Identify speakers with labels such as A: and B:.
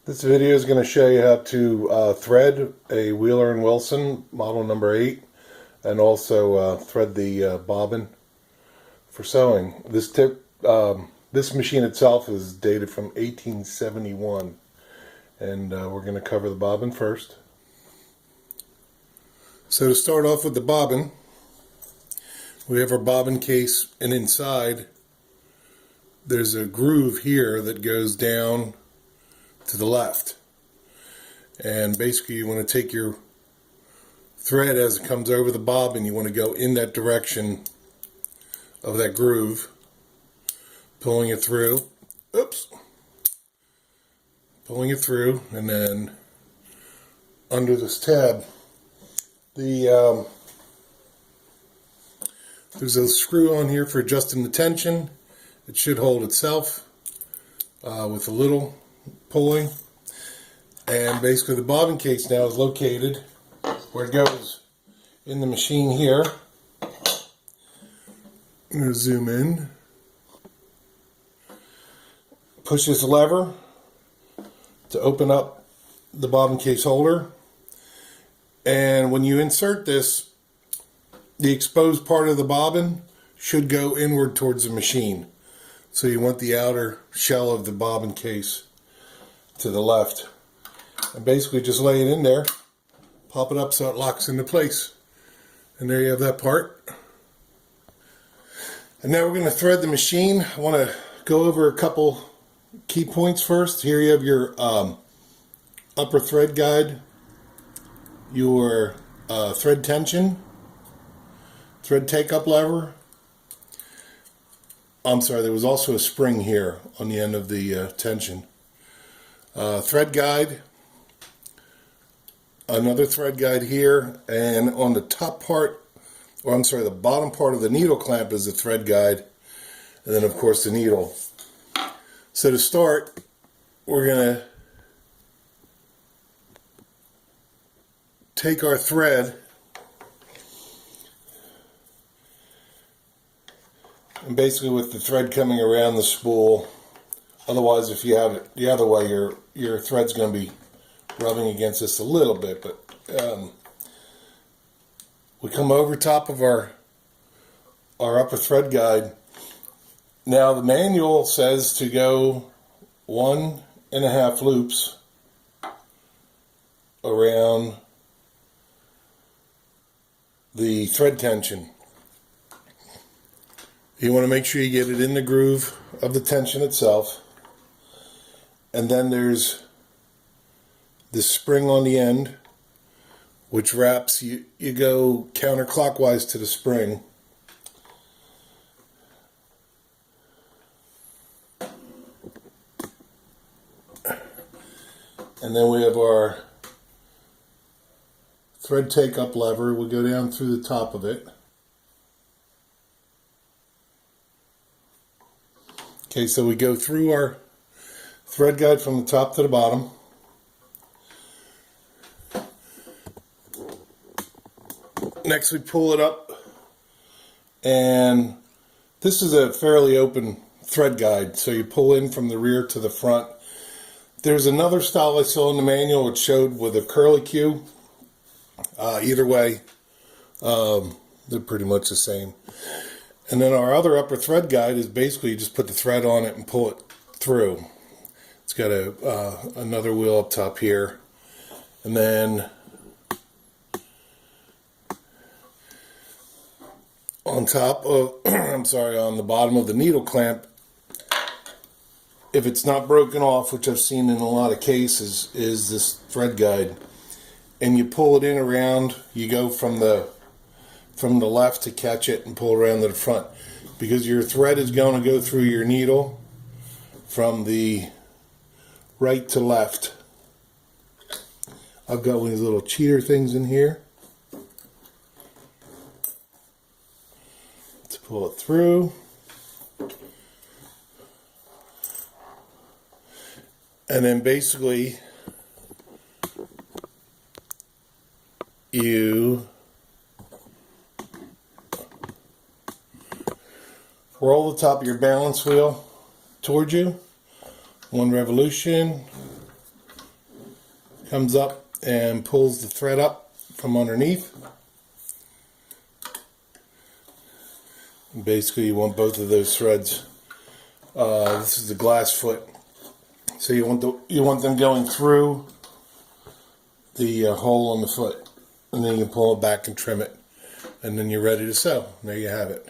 A: This video is going to show you how to thread a Wheeler & Wilson model number 8 and also thread the bobbin for sewing. This machine itself is dated from 1871 and we're going to cover the bobbin first. So to start off with the bobbin, we have our bobbin case, and inside there's a groove here that goes down to the left, and basically you want to take your thread as it comes over the bobbin, you want to go in that direction of that groove, pulling it through, pulling it through, and then under this tab there's a screw on here for adjusting the tension. It should hold itself with a little pulling, and basically the bobbin case now is located where it goes in the machine here. I'm going to zoom in. Push this lever to open up the bobbin case holder, and when you insert this, the exposed part of the bobbin should go inward towards the machine. So you want the outer shell of the bobbin case to the left, and basically just lay it in there, pop it up so it locks into place, and there you have that part. And now we're going to thread the machine. I want to go over a couple key points first. Here you have your upper thread guide, your thread tension, thread take-up lever. I'm sorry, there was also a spring here on the end of the tension. Thread guide, another thread guide here, and on the top part, or I'm sorry, the bottom part of the needle clamp is the thread guide, and then of course the needle. So to start, we're going to take our thread and basically with the thread coming around the spool. Otherwise, if you have it the other way, your thread's going to be rubbing against this a little bit. But we come over top of our upper thread guide. Now the manual says to go 1.5 loops around the thread tension. You want to make sure you get it in the groove of the tension itself. And then there's this spring on the end, which wraps, you go counterclockwise to the spring. And then we have our thread take-up lever. We'll go down through the top of it. Okay, so we go through our thread guide from the top to the bottom. Next we pull it up, and this is a fairly open thread guide, so you pull in from the rear to the front. There's another style I saw in the manual which showed with a curly Q. Either way, they're pretty much the same. And then our other upper thread guide is basically you just put the thread on it and pull it through. It's got another wheel up top here, and then on top of on the bottom of the needle clamp, if it's not broken off, which I've seen in a lot of cases, is this thread guide, and you pull it in around. You go from the left to catch it and pull around to the front, because your thread is going to go through your needle from the right to left. I've got one of these little cheater things in here to pull it through. And then basically you roll the top of your balance wheel towards you, one revolution, comes up and pulls the thread up from underneath. And basically you want both of those threads. This is the glass foot, so you want them going through the hole on the foot, and then you can pull it back and trim it, and then you're ready to sew. There you have it.